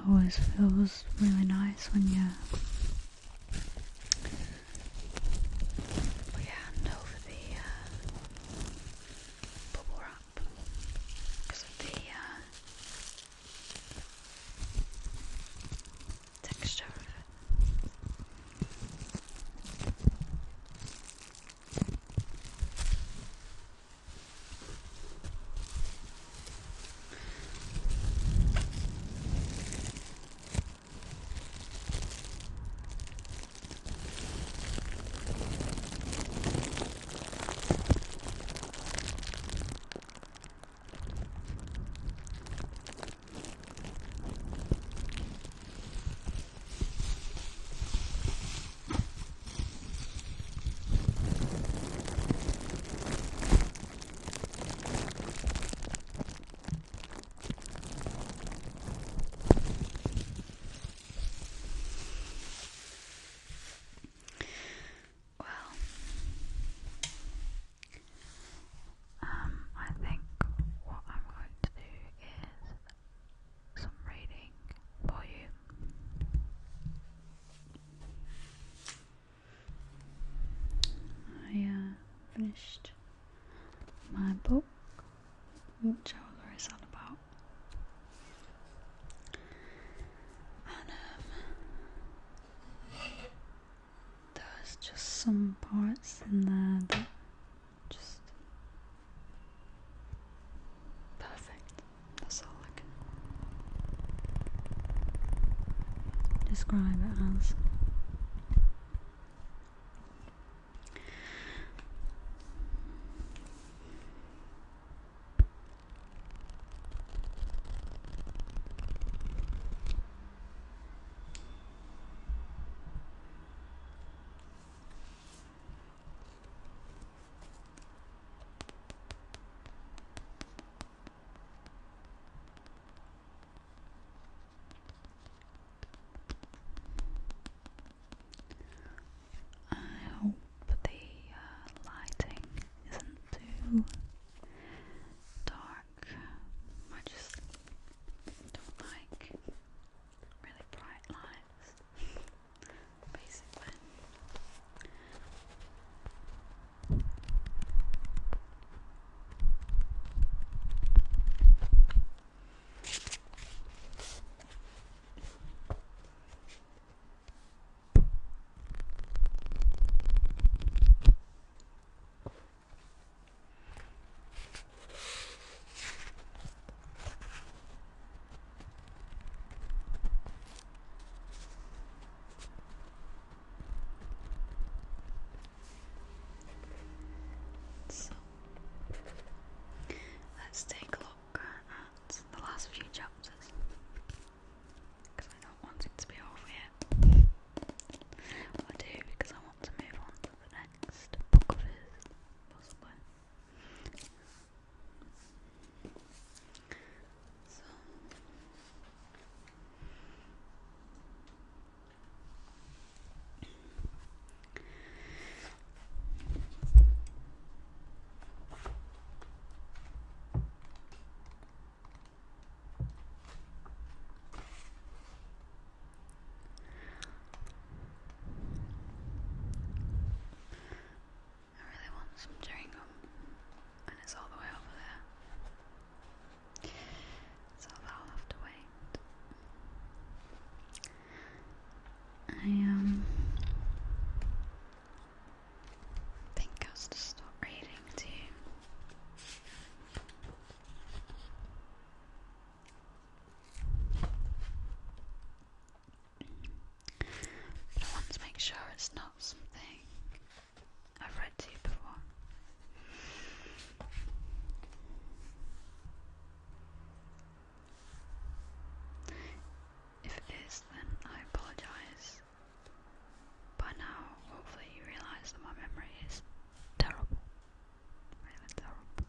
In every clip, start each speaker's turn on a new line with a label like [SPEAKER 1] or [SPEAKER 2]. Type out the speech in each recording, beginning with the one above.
[SPEAKER 1] always feels really nice when you put your hand over the bubble wrap because of the texture of it. I think what I'm going to do is some reading for you. I finished my book, which I was very sad about, and there's just some parts in there that just perfect. That's all I can describe it as. I hope the lighting isn't too dark. I just don't like really bright lights, basically. So, let's take a look at the last few chapters, because I don't want it to be over yet. I do, because I want to move on to the next book of his, possibly. So, I really want some chewing gum, and it's all the way over there, so I'll have to wait. I think I was to stop reading to you. But I want to make sure it's not something I've read to you before. If it is, then I apologise. By now, hopefully you realise that my memory is terrible. Really terrible.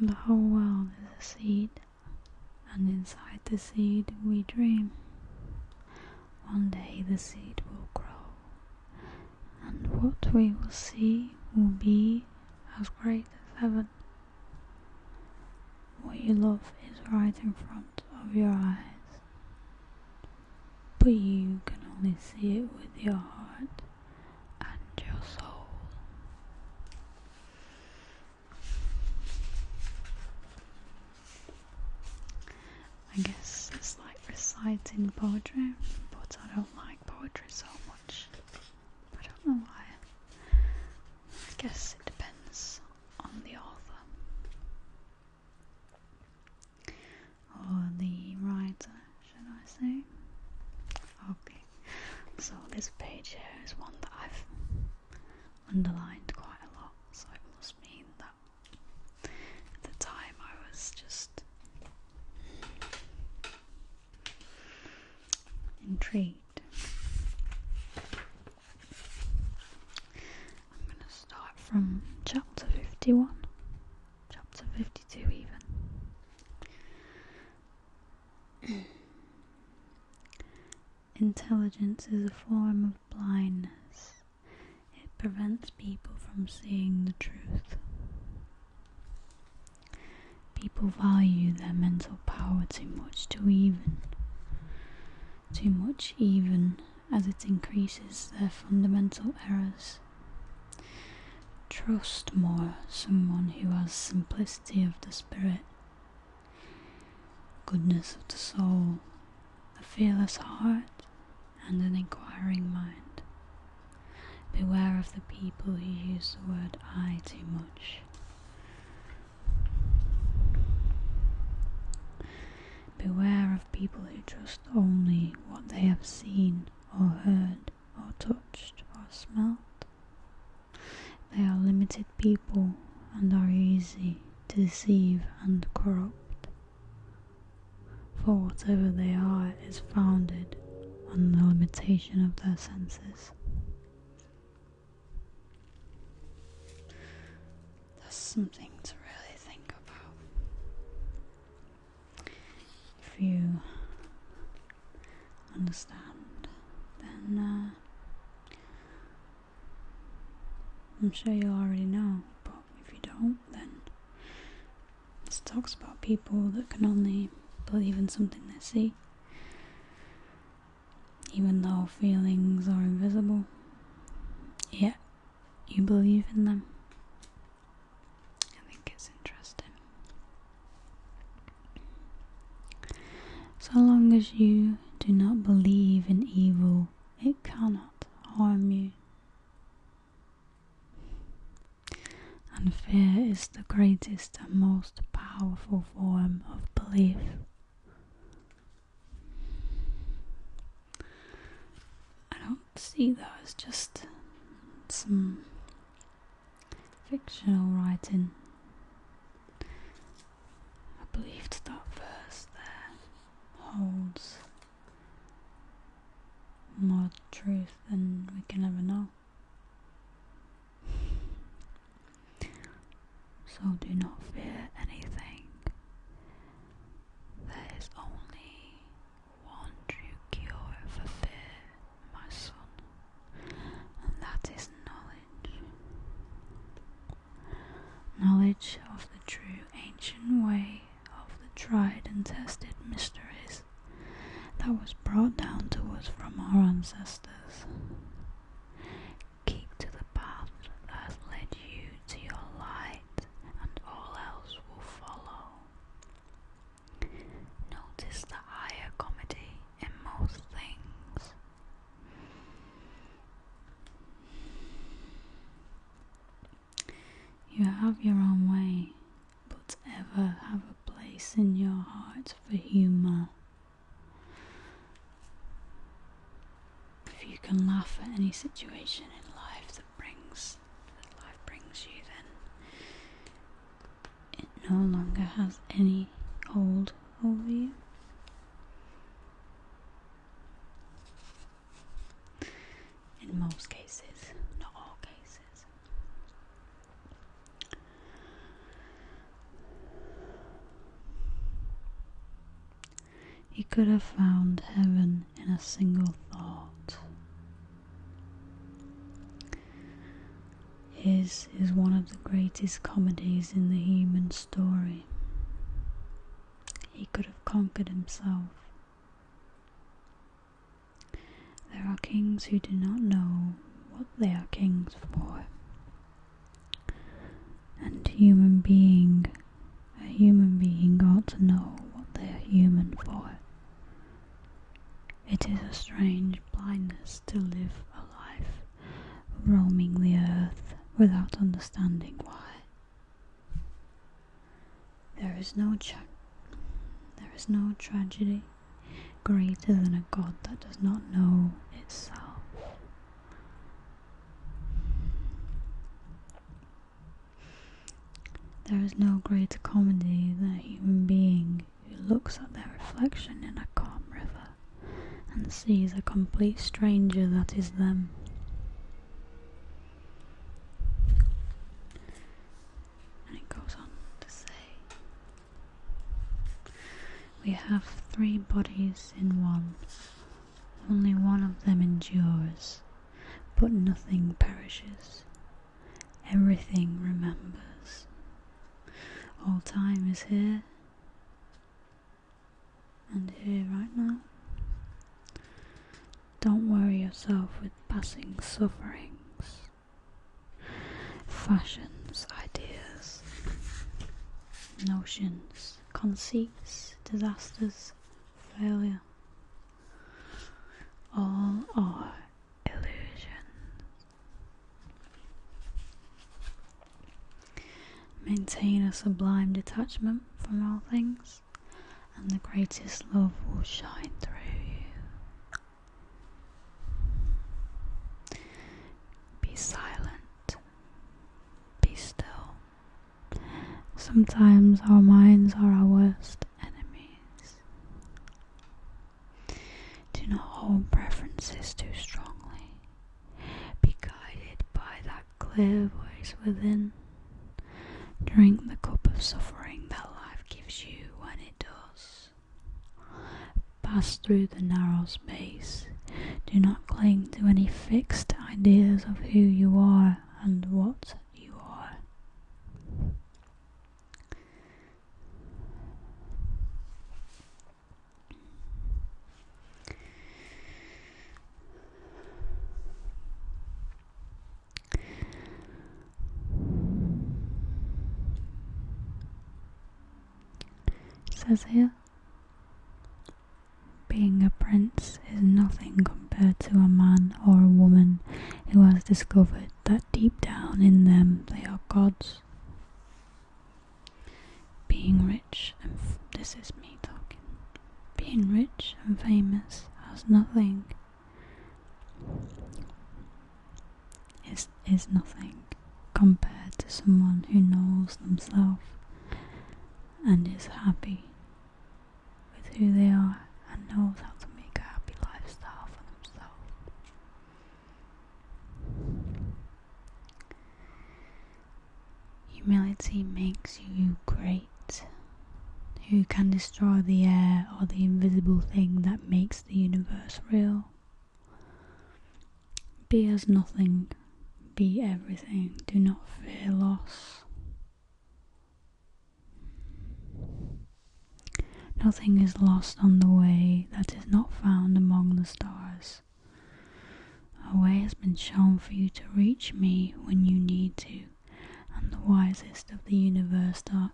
[SPEAKER 1] The whole world is a seed, and inside the seed we dream. One day the seed will grow, and what we will see will be as great as heaven. what you love is right in front of your eyes, but you can only see it with your heart and your soul. I guess it's like reciting poetry, but I don't like poetry so much. I don't know why. I guess it depends on the author or the writer, should I say. Okay, so this page here is one that I've underlined quite a lot, so it must mean that at the time I was just intrigued. I'm going to start from chapter 51, chapter 52 even. Intelligence is a form of blindness. It prevents people from seeing the truth. People value their mental power too much even as it increases their fundamental errors. Trust more someone who has simplicity of the spirit, goodness of the soul, a fearless heart, and an inquiring mind. Beware of the people who use the word I too much. Beware of people who trust only what they have seen or heard or touched or smelt. They are limited people and are easy to deceive and corrupt, for whatever they are is founded on the limitation of their senses. That's something to really think about. If you understand, then I'm sure you already know, but if you don't, then it talks about people that can only believe in something they see, even though feelings are invisible, yet you believe in them. I think it's interesting. So long as you do not believe in evil, it cannot harm you. And fear is the greatest and most powerful form of belief. I don't see that as just some fictional writing. I believe that verse there holds more truth than we can ever know. So do not fear anything. There is only one true cure for fear, my son, and that is knowledge. Knowledge of the true ancient way of the tried and tested mysteries that was brought down to us from our ancestors. Keep to the path that has led you to your light, and all else will follow. Notice the higher comedy in most things. You have your own way, but ever have a place in your heart for humour. If you can laugh at any situation in life that life brings you, then it no longer has any hold over you. In most cases, not all cases. He could have found heaven in a single thought. His is one of the greatest comedies in the human story. he could have conquered himself. There are kings who do not know what they are kings for, and a human being ought to know what they are human for. It is a strange blindness to live a life roaming the earth without understanding why. There is no tragedy greater than a God that does not know itself. There is no greater comedy than a human being who looks at their reflection in a calm river and sees a complete stranger that is them. And it goes on to say, we have 3 bodies in one. Only one of them endures, but nothing perishes. Everything remembers. All time is here, and here right now. Don't worry yourself with passing sufferings, fashions, ideas, notions, conceits, disasters, failure. All are illusions. Maintain a sublime detachment from all things, and the greatest love will shine through you. Be silent. Be still. Sometimes our minds are our worst enemies. Do not hold preferences too strongly. Be guided by that clear voice within. Drink the cup of suffering that life gives you when it does. Pass through the narrow space. Do not cling to any fixed ideas of who you are and what you are. It says here, being a prince is nothing compared to a man or a woman who has discovered that deep down in them they are gods. Being rich and this is me talking. Being rich and famous has nothing. Is nothing compared to someone who knows themselves and is happy with who they are and knows how to make a happy lifestyle for themselves. Humility makes you great. Who can destroy the air or the invisible thing that makes the universe real? Be as nothing, be everything, do not fear loss. Nothing is lost on the way that is not found among the stars. A way has been shown for you to reach me when you need to, and the wisest of the universe are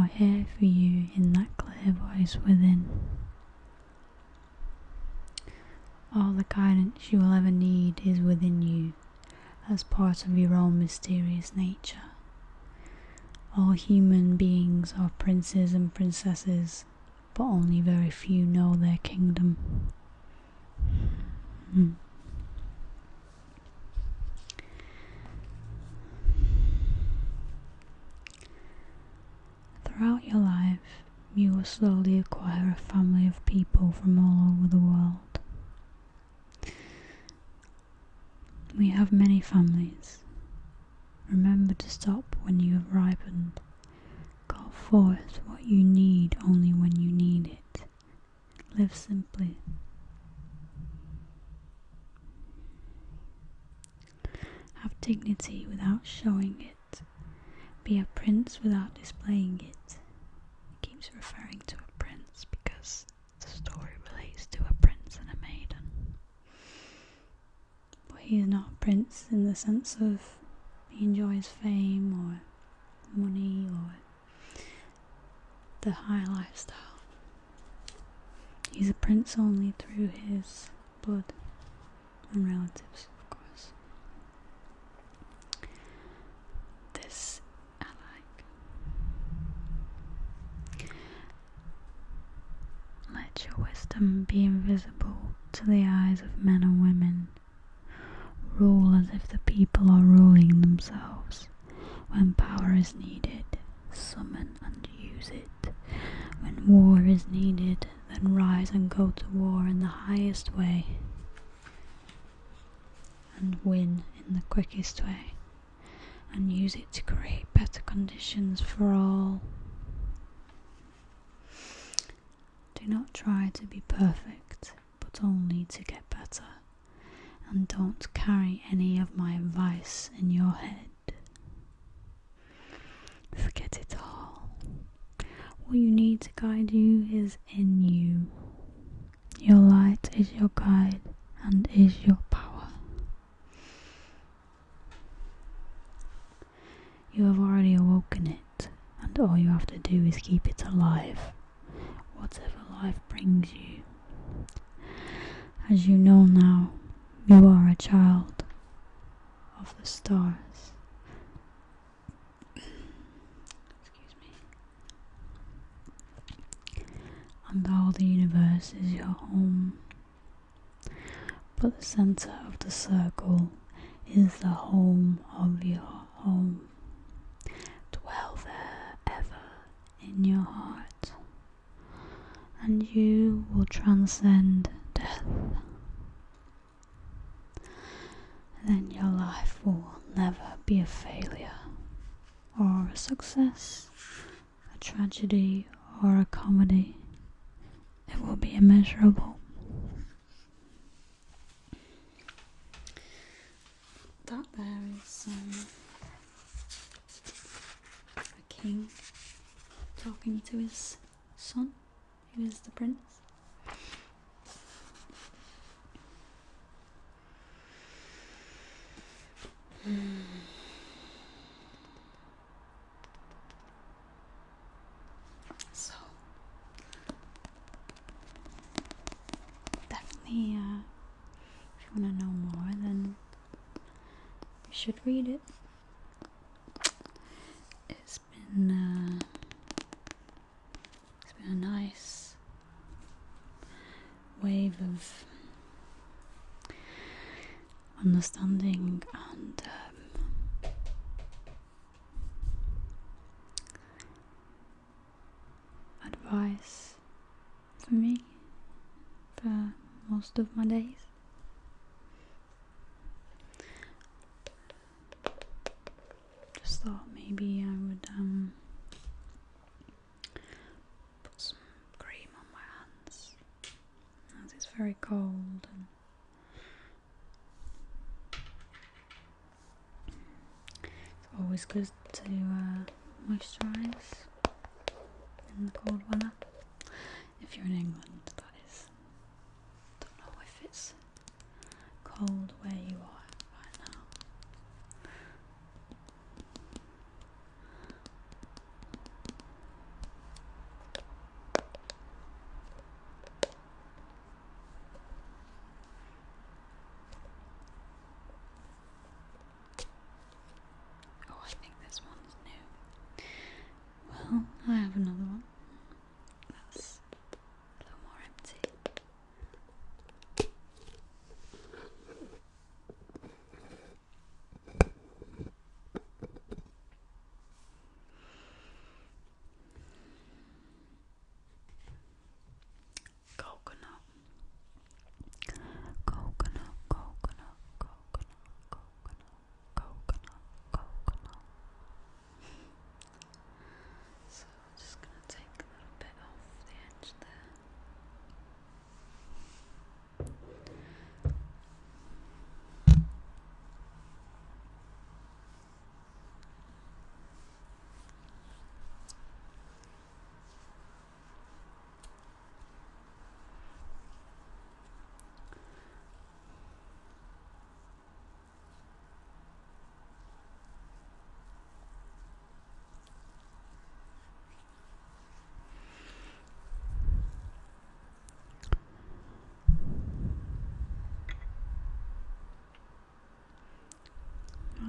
[SPEAKER 1] here for you in that clear voice within. All the guidance you will ever need is within you, as part of your own mysterious nature. All human beings are princes and princesses, but only very few know their kingdom. Throughout your life, you will slowly acquire a family of people from all over the world. We have many families. Remember to stop when you have ripened. Call forth what you need only when you need it. Live simply. Have dignity without showing it. be a prince without displaying it. He keeps referring to a prince because the story relates to a prince and a maiden. But he's not a prince in the sense of he enjoys fame or money or the high lifestyle. He's a prince only through his blood and relatives, of course. This I like. Let your wisdom be invisible to the eyes of men and women. Rule as if the people are ruling themselves. When power is needed, summon and use it. When war is needed, then rise and go to war in the highest way, and win in the quickest way, and use it to create better conditions for all. Do not try to be perfect, but only to get better, and don't carry any of my advice in your head. Forget it all. What you need to guide you is in you. Your light is your guide and is your power. You have already awoken it, and all you have to do is keep it alive, whatever life brings you. As you know now, you are a child of the stars. And all the universe is your home. But the center of the circle is the home of your home. Dwell there ever in your heart, and you will transcend death. Then your life will never be a failure, or a success, a tragedy, or a comedy. It will be immeasurable. That there is a king talking to his son, who is the prince. So definitely, if you want to know more, then you should read it. It's been a nice wave of understanding and advice for me for most of my days. Just thought maybe I would put some cream on my hands as it's very cold, and it's always good to moisturise in the cold weather. If you're in England, that is. Don't know if it's cold where you are right now. Oh, I think this one's new. Well, I have another one. That's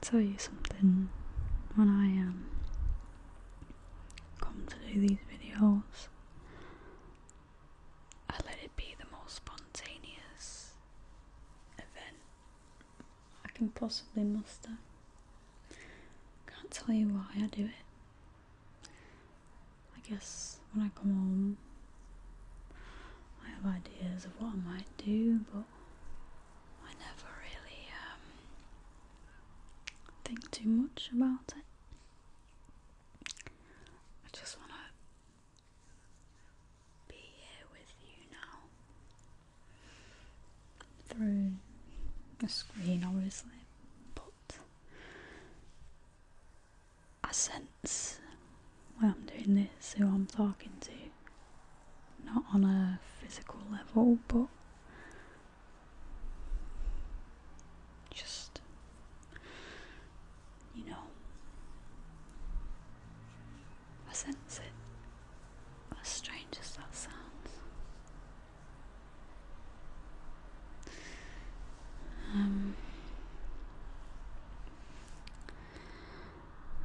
[SPEAKER 1] tell you something. When I come to do these videos, I let it be the most spontaneous event I can possibly muster. Can't tell you why I do it. I guess when I come home, I have ideas of what I might do, but I never really think too much about it. I just want to be here with you now, through a screen obviously, but I sense when I'm doing this who I'm talking to, not on a physical level, but just, you know, I sense it, as strange as that sounds.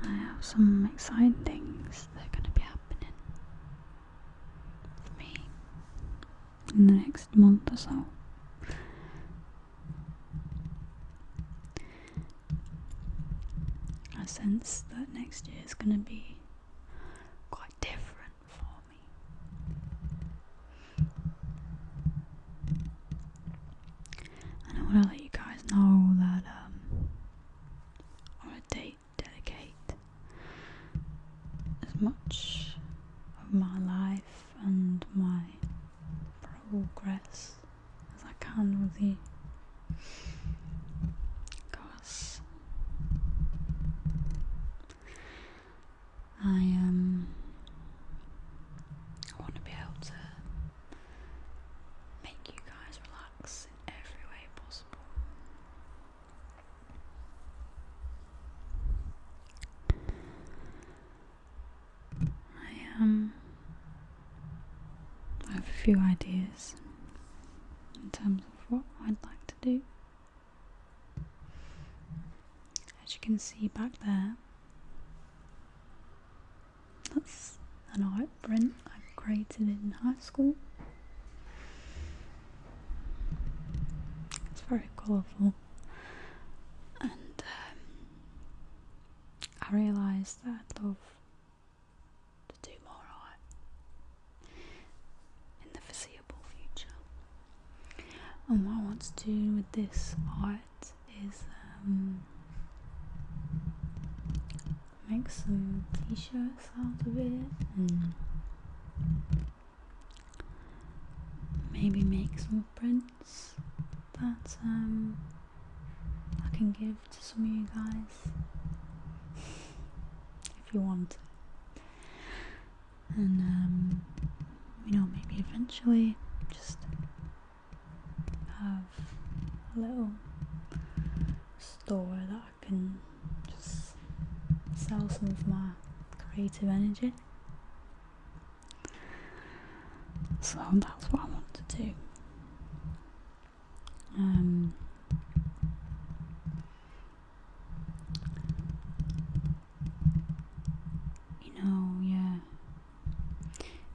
[SPEAKER 1] I have some exciting things that are going to be happening for me in the next month or so. I sense that next year is going to be quite different for me. And I want to let you guys know that I want to dedicate as much of my life and my progress as I can with you, because I want to be able to make you guys relax in every way possible. I have a few ideas in terms of what I'd like to do. As you can see back there, that's an art print I created in high school. It's very colourful, and I realised that I'd love to do more art in the foreseeable future. And what I want to do with this art is make some t-shirts out of it, and maybe make some prints that I can give to some of you guys if you want. And maybe eventually just have a little store that I can just sell some of my creative energy. So that's what I want to do.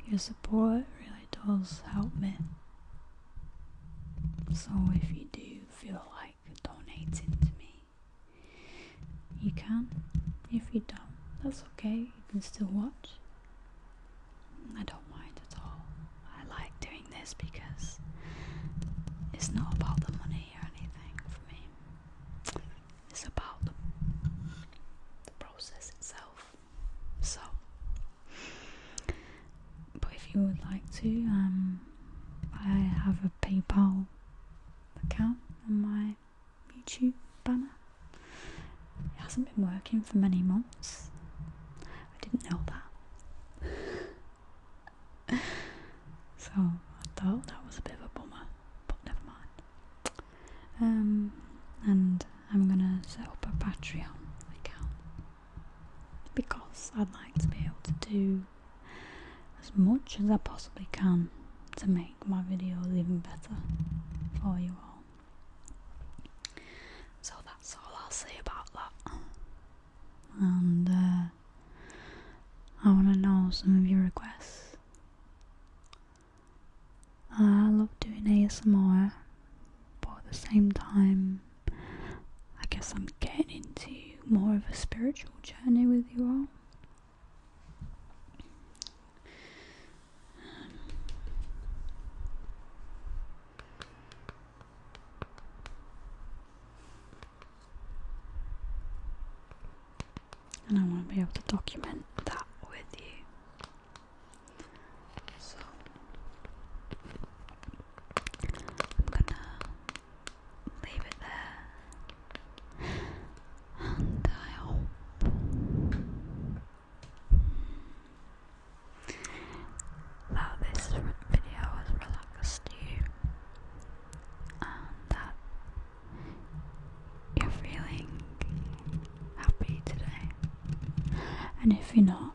[SPEAKER 1] Your support really does help me. So if you do feel like donating to me, you can. If you don't, that's okay, you can still watch. I don't mind at all. I like doing this because it's not about the money or anything for me. It's about the process itself. So, but if you would like to, I have a PayPal account on my YouTube banner. It hasn't been working for many months. I didn't know that. So I thought that was a bit of a bummer, but never mind. And I'm gonna set up a Patreon account because I'd like to be able to do as much as I possibly can to make my videos even better for you all. So that's all I'll say about that. out some of your requests. I love doing ASMR, but at the same time, I guess I'm getting into more of a spiritual journey with you all. And I want to be able to document that with you. So I'm gonna leave it there, and I hope that this video has relaxed you and that you're feeling happy today. And if you're not,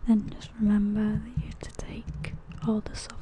[SPEAKER 1] then just remember that you have to take all the suffering